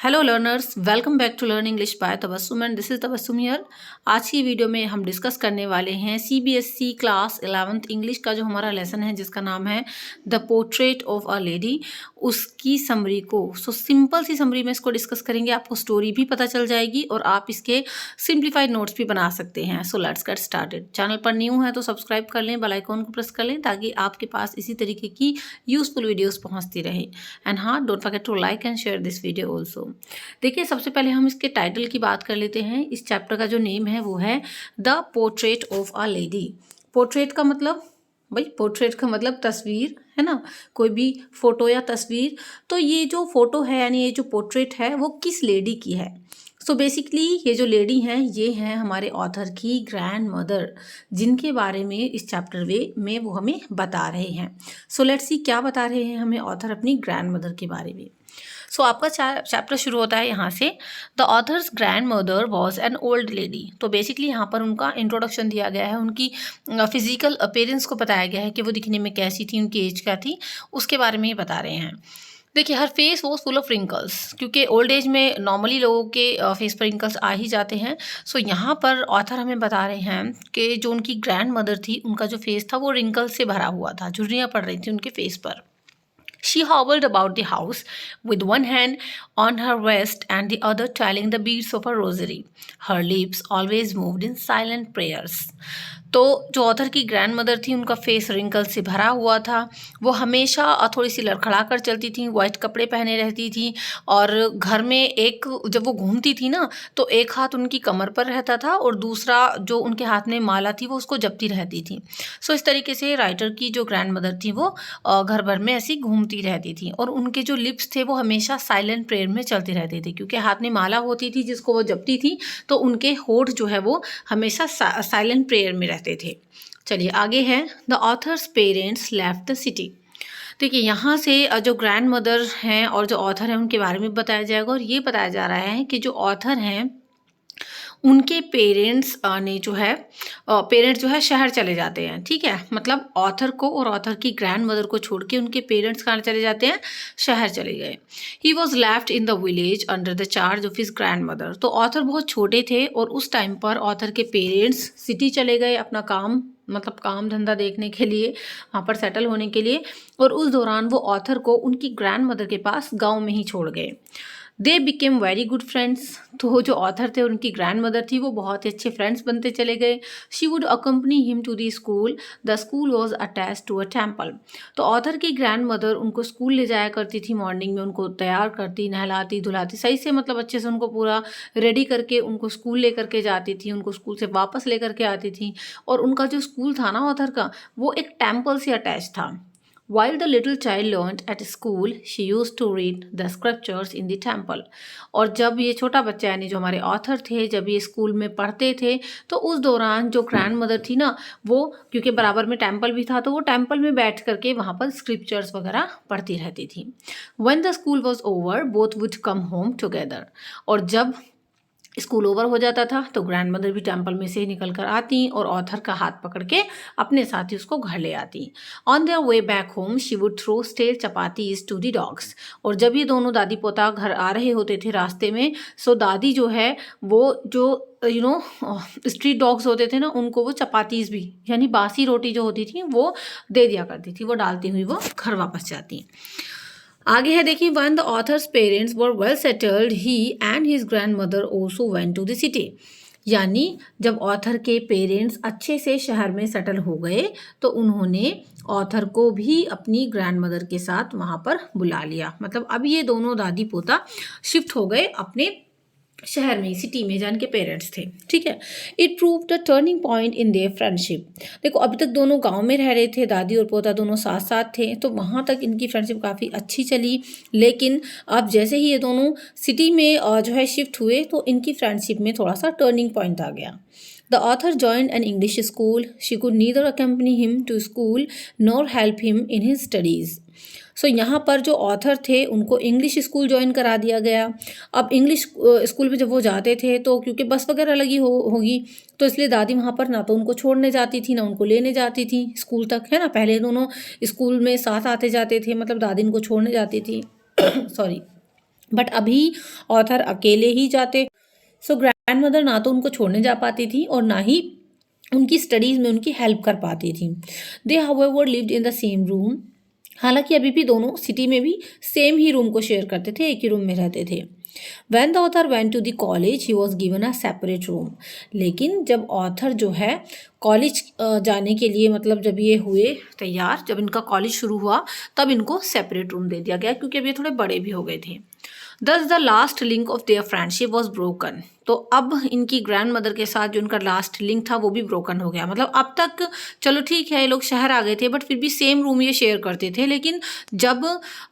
Hello learners, welcome back to learn English by Tabassum and this is Tabassum here. आज की video में हम discuss करने वाले हैं सीबीएसई क्लास 11th इंग्लिश का जो हमारा लेसन है जिसका नाम है the portrait of a lady, उसकी समरी को। सिंपल सी समरी में इसको डिस्कस करेंगे, आपको स्टोरी भी पता चल जाएगी और आप इसके सिंप्लीफाइड नोट्स भी बना सकते हैं। So let's get started. Channel पर न्यू है तो सब्सक्राइब कर लें, बेल आइकॉन को प्रेस कर लें ताकि आपके पास इसी तरीके की यूजफुल वीडियोस पहुंचती रहे। एंड हाँ, don't forget to like and share this video also. देखिए, सबसे पहले हम इसके टाइटल की बात कर लेते हैं। इस चैप्टर का जो नेम है वो है the portrait of a lady. Portrait का मतलब, भाई पोर्ट्रेट का मतलब तस्वीर है ना, कोई भी फोटो या तस्वीर। तो ये जो फोटो है यानी ये जो पोर्ट्रेट है वो किस लेडी की है। सो बेसिकली ये जो लेडी हैं ये हैं हमारे ऑथर की ग्रैंड मदर, जिनके बारे में इस चैप्टर में वो हमें बता रहे हैं। सो लेट्स सी क्या बता रहे हैं हमें ऑथर अपनी ग्रैंड मदर के बारे में। सो आपका चैप्टर शुरू होता है यहाँ से। The author's grand mother was an old lady. तो बेसिकली यहाँ पर उनका इंट्रोडक्शन दिया गया है, उनकी फिजिकल अपीयरेंस को बताया गया है कि वो दिखने में कैसी थी, उनकी एज क्या थी, उसके बारे में ही बता रहे हैं। देखिए, हर face was full of wrinkles, क्योंकि ओल्ड एज में नॉर्मली लोगों के फेस पर रिंकल्स आ ही जाते हैं। सो यहाँ पर ऑथर हमें बता रहे हैं कि जो उनकी ग्रैंड मदर थी उनका जो फेस था वो रिंकल्स से भरा हुआ था, झुर्रियाँ पड़ रही थी उनके फेस पर। She hobbled about the house with one hand on her waist and the other twirling the beads of her rosary. Her lips always moved in silent prayers. तो जो ऑथर की ग्रैंड मदर थी उनका face wrinkle से भरा हुआ था। वो हमेशा थोड़ी सी लड़खड़ा कर चलती थी, वाइट कपड़े पहने रहती थी और घर में एक जब वो घूमती थी ना तो एक हाथ उनकी कमर पर रहता था और दूसरा जो उनके हाथ में माला थी वो उसको जपती रहती थी। सो इस तरीके से राइटर की जो ग्रैंड मदर थी वो घर भर में ऐसी घूमती रहती थी और उनके जो लिप्स थे वो हमेशा साइलेंट प्रेयर में चलते रहते थे, क्योंकि हाथ में माला होती थी जिसको वो जपती थी, तो उनके होठ जो है वो हमेशा साइलेंट प्रेयर में रहते थे। चलिए आगे है, the author's parents left the city. देखिए, यहाँ से जो ग्रैंड मदर हैं और जो ऑथर हैं उनके बारे में बताया जाएगा और ये बताया जा रहा है कि जो ऑथर हैं उनके पेरेंट्स ने जो है पेरेंट्स जो है शहर चले जाते हैं। ठीक है, मतलब ऑथर को और ऑथर की ग्रैंड मदर को छोड़ के उनके पेरेंट्स कहाँ चले जाते हैं, शहर चले गए। He was left in the village under the charge of his grand mother. तो ऑथर बहुत छोटे थे और उस टाइम पर ऑथर के पेरेंट्स सिटी चले गए अपना काम, मतलब काम धंधा देखने के लिए, वहाँ पर सेटल होने के लिए, और उस दौरान वो ऑथर को उनकी ग्रैंड मदर के पास गाँव में ही छोड़ गए। They became very good friends. तो जो ऑथर थे उनकी ग्रैंड मदर थी वो बहुत ही अच्छे फ्रेंड्स बनते चले गए। She would accompany him to the school, the school was attach to a temple. तो ऑथर की ग्रैंड मदर उनको स्कूल ले जाया करती थी, मॉर्निंग में उनको तैयार करती, नहलाती धुलाती सही से, मतलब अच्छे से उनको पूरा रेडी करके उनको स्कूल लेकर के जाती थी, उनको स्कूल से वापस लेकर के आती थी। और उनका जो स्कूल था ना ऑथर का, वो एक टेम्पल से अटैच था। While the little child learned at school, she used to read the scriptures in the temple. और जब ये छोटा बच्चा यानी जो हमारे ऑथर थे जब ये स्कूल में पढ़ते थे तो उस दौरान जो ग्रैंड मदर थी ना वो, क्योंकि बराबर में टेम्पल भी था, तो वो टेम्पल में बैठ करके वहाँ पर स्क्रिप्चर्स वगैरह पढ़ती रहती थी। When the school was over, both would come home together. और जब स्कूल ओवर हो जाता था तो ग्रैंड मदर भी टेम्पल में से निकल कर आती और ऑथर का हाथ पकड़ के अपने साथ ही उसको घर ले आती। On their way back home she would throw stale chapatis to the dogs. और जब ये दोनों दादी पोता घर आ रहे होते थे रास्ते में, सो दादी जो है वो जो स्ट्रीट डॉग्स होते थे ना उनको वो चपातीज भी यानी बासी रोटी जो होती थी वो दे दिया करती थी, वो डालती हुई वो घर वापस जाती। आगे है देखिए, when the author's parents were well settled he and his grandmother also went to the city. यानी जब ऑथर के पेरेंट्स अच्छे से शहर में सेटल हो गए तो उन्होंने ऑथर को भी अपनी ग्रैंड मदर के साथ वहाँ पर बुला लिया। मतलब अब ये दोनों दादी पोता शिफ्ट हो गए अपने शहर में, सिटी में, जहाँ के पेरेंट्स थे। ठीक है, it prove the turning point in their friendship. देखो, अभी तक दोनों गांव में रह रहे थे, दादी और पोता दोनों साथ साथ थे, तो वहाँ तक इनकी फ्रेंडशिप काफ़ी अच्छी चली। लेकिन अब जैसे ही ये दोनों सिटी में जो है शिफ्ट हुए तो इनकी फ्रेंडशिप में थोड़ा सा टर्निंग पॉइंट आ गया। The author joined an English school. She could neither accompany him to school nor help him in his studies. सो यहाँ पर जो ऑथर थे उनको इंग्लिश स्कूल ज्वाइन करा दिया गया। अब इंग्लिश स्कूल में जब वो जाते थे तो क्योंकि बस वगैरह लगी होगी तो इसलिए दादी वहाँ पर ना तो उनको छोड़ने जाती थी ना उनको लेने जाती थी स्कूल तक, है ना। पहले दोनों स्कूल में साथ आते जाते थे, मतलब दादी इनको छोड़ने जाती थी सॉरी बट अभी ऑथर अकेले ही जाते। सो ग्रैंड मदर ना तो उनको छोड़ने जा पाती थी और ना ही उनकी स्टडीज़ में उनकी हेल्प कर पाती थी। They however lived in the same room. हालांकि अभी भी दोनों सिटी में भी सेम ही रूम को शेयर करते थे, एक ही रूम में रहते थे। When the author went to the college, he was given a separate room. लेकिन जब ऑथर जो है कॉलेज जाने के लिए, मतलब जब ये हुए तैयार, जब इनका कॉलेज शुरू हुआ, तब इनको सेपरेट रूम दे दिया गया क्योंकि अब ये थोड़े बड़े भी हो गए थे। Thus the last link of their friendship was broken. तो अब इनकी ग्रैंड मदर के साथ जो उनका लास्ट लिंक था वो भी ब्रोकन हो गया। मतलब अब तक चलो ठीक है, ये लोग शहर आ गए थे बट फिर भी सेम रूम ये शेयर करते थे, लेकिन जब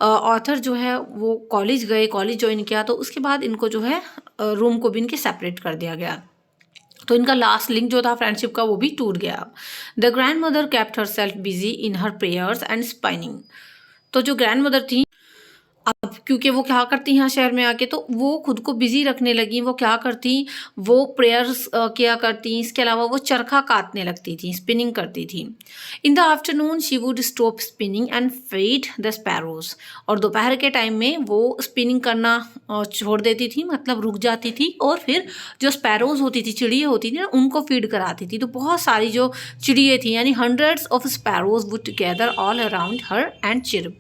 ऑथर जो है वो कॉलेज गए, कॉलेज ज्वाइन किया, तो उसके बाद इनको जो है रूम को भी इनके सेपरेट कर दिया गया। तो इनका लास्ट लिंक जो था फ्रेंडशिप का वो भी टूट गया। The grand mother kept her self busy in her prayers and spinning. तो जो ग्रैंड मदर थी, अब क्योंकि वो क्या करती हैं शहर में आके, तो वो खुद को बिजी रखने लगी। वो क्या करती, वो प्रेयर्स किया करती, इसके अलावा वो चरखा काटने लगती थी, स्पिनिंग करती थी। In the afternoon she would stop spinning and feed the sparrows. और दोपहर के टाइम में वो स्पिनिंग करना छोड़ देती थी, मतलब रुक जाती थी, और फिर जो स्पैरोज होती थी, चिड़िया होती थी ना, उनको फीड कराती थी। तो बहुत सारी जो चिड़िया थी, यानी hundreds of sparrows would together all around her and chirp.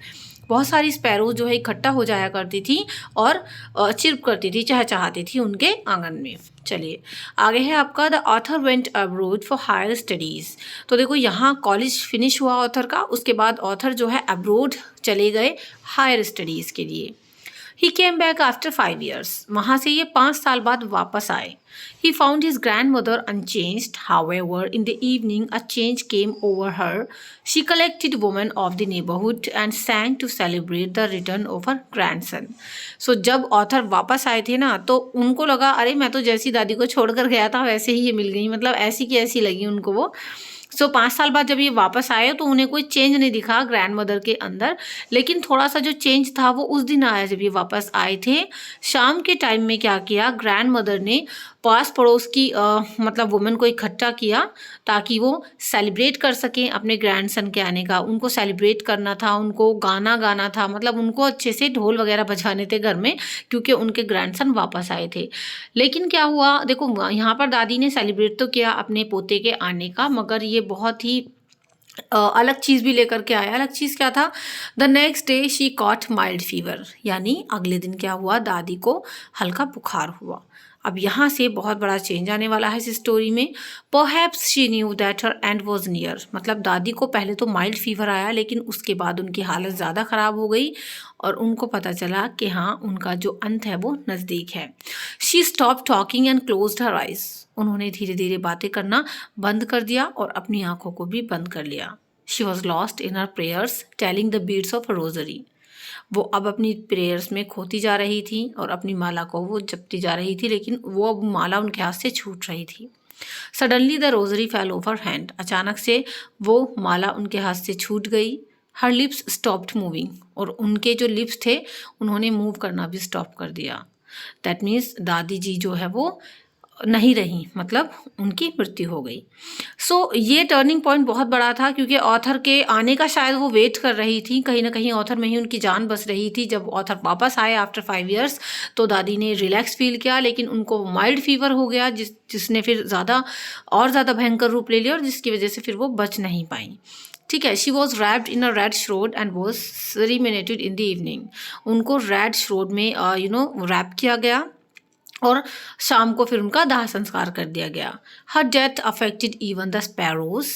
बहुत सारी स्पैरोज जो है इकट्ठा हो जाया करती थी और चिर्प करती थी, चहचहाती थी उनके आंगन में। चलिए आगे है आपका, the author went abroad for higher studies. तो देखो यहाँ कॉलेज फिनिश हुआ ऑथर का, उसके बाद ऑथर जो है अब्रोड चले गए हायर स्टडीज़ के लिए। ही केम बैक आफ्टर 5 years। वहाँ से ये 5 साल बाद वापस आए। He found his grandmother unchanged. However, in the evening, a change came over her. She collected women of the neighborhood and sang to celebrate the return of her grandson. So जब author वापस आए थे ना, तो उनको लगा अरे मैं तो जैसी दादी को छोड़कर गया था वैसे ही ये मिल गई, मतलब ऐसी की ऐसी लगी उनको वो। 5 साल बाद जब ये वापस आए तो उन्हें कोई चेंज नहीं दिखा ग्रैंड मदर के अंदर, लेकिन थोड़ा सा जो चेंज था वो उस दिन आया जब ये वापस आए थे। शाम के टाइम में क्या किया, ग्रैंड मदर ने पास पड़ोस की मतलब वुमेन को इकट्ठा किया ताकि वो सेलिब्रेट कर सकें अपने ग्रैंडसन के आने का। उनको सेलिब्रेट करना था, उनको गाना गाना था, मतलब उनको अच्छे से ढोल वगैरह बजाने थे घर में, क्योंकि उनके ग्रैंडसन वापस आए थे। लेकिन क्या हुआ, देखो यहाँ पर दादी ने सेलिब्रेट तो किया अपने पोते के आने का, मगर ये बहुत ही अलग चीज़ भी लेकर के आया। अलग चीज़ क्या था, the next day she cot mild fever. यानी अगले दिन क्या हुआ, दादी को हल्का बुखार हुआ। अब यहाँ से बहुत बड़ा चेंज आने वाला है इस स्टोरी में। Perhaps she knew that her and was near. मतलब दादी को पहले तो माइल्ड फीवर आया, लेकिन उसके बाद उनकी हालत ज़्यादा ख़राब हो गई और उनको पता चला कि हाँ उनका जो अंत है वो नज़दीक है। She stop talking and closed her eyes. उन्होंने धीरे धीरे बातें करना बंद कर दिया और अपनी आंखों को भी बंद कर लिया। She was lost in her prayers telling the beads of rosary. वो अब अपनी प्रेयर्स में खोती जा रही थी और अपनी माला को वो जपती जा रही थी, लेकिन वो अब माला उनके हाथ से छूट रही थी। Suddenly the rosary fail over hand. अचानक से वो माला उनके हाथ से छूट गई। हर लिप्स स्टॉप्ड मूविंग। और उनके जो लिप्स थे उन्होंने मूव करना भी स्टॉप कर दिया। दैट मीन्स दादी जी जो है वो नहीं रही, मतलब उनकी मृत्यु हो गई। ये टर्निंग पॉइंट बहुत बड़ा था, क्योंकि ऑथर के आने का शायद वो वेट कर रही थी, कहीं ना कहीं ऑथर में ही उनकी जान बस रही थी। जब ऑथर वापस आए आफ्टर 5 years तो दादी ने रिलैक्स फील किया, लेकिन उनको माइल्ड फीवर हो गया जिसने फिर ज़्यादा भयंकर रूप ले लिया और जिसकी वजह से फिर वो बच नहीं पाई। ठीक है, she was wrapped in a red shroud and was cremated in the evening. उनको रेड श्रोड में रैप किया गया और शाम को फिर उनका दाह संस्कार कर दिया गया। Her death affected even the sparrows.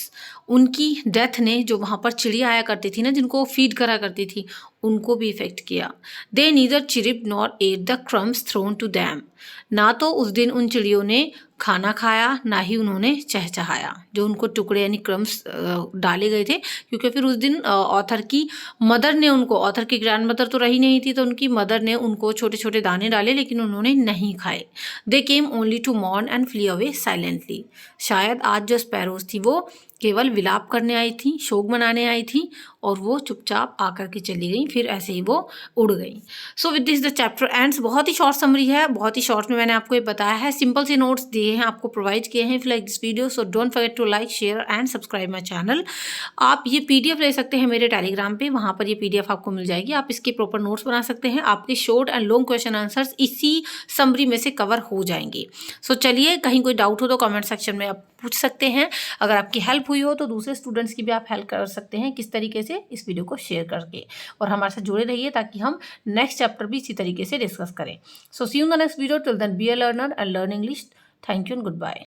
उनकी डेथ ने जो वहाँ पर चिड़िया आया करती थी ना, जिनको फीड करा करती थी, उनको भी इफेक्ट किया। They neither chirp nor ate the crumbs thrown to them. ना तो उस दिन उन चिड़ियों ने खाना खाया, ना ही उन्होंने चहचहाया। जो उनको टुकड़े यानी क्रम्स डाले गए थे, क्योंकि फिर उस दिन ऑथर की मदर ने उनको, ऑथर की ग्रैंड मदर तो रही नहीं थी, तो उनकी मदर ने उनको छोटे छोटे दाने डाले, लेकिन उन्होंने नहीं खाए। They came only to mourn and flee away silently. शायद आज जो स्पैरोज थी वो केवल विलाप करने आई थी, शोक मनाने आई थी और वो चुपचाप आकर के चली गई, फिर ऐसे ही वो उड़ गई। So with this the chapter ends. बहुत ही शॉर्ट समरी है, बहुत ही शॉर्ट में मैंने आपको ये बताया है, सिंपल से नोट्स दिए हैं, आपको प्रोवाइड किए हैं। If like this video so don't forget to like, share and subscribe my channel. आप ये पीडीएफ ले सकते हैं मेरे टेलीग्राम पे, वहाँ पर ये पीडीएफ आपको मिल जाएगी। आप इसके प्रॉपर नोट्स बना सकते हैं, आपके short and long question answers इसी समरी में से कवर हो जाएंगे। सो चलिए, कहीं कोई डाउट हो तो कमेंट सेक्शन में आप पूछ सकते हैं। अगर आपकी हेल्प हुई हो तो दूसरे स्टूडेंट्स की भी आप हेल्प कर सकते हैं किस तरीके से, इस वीडियो को शेयर करके। और हमारे साथ जुड़े रहिए ताकि हम नेक्स्ट चैप्टर भी इसी तरीके से डिस्कस करें। So see you in the next video. Till then be a learner and learn English. Thank you and good bye.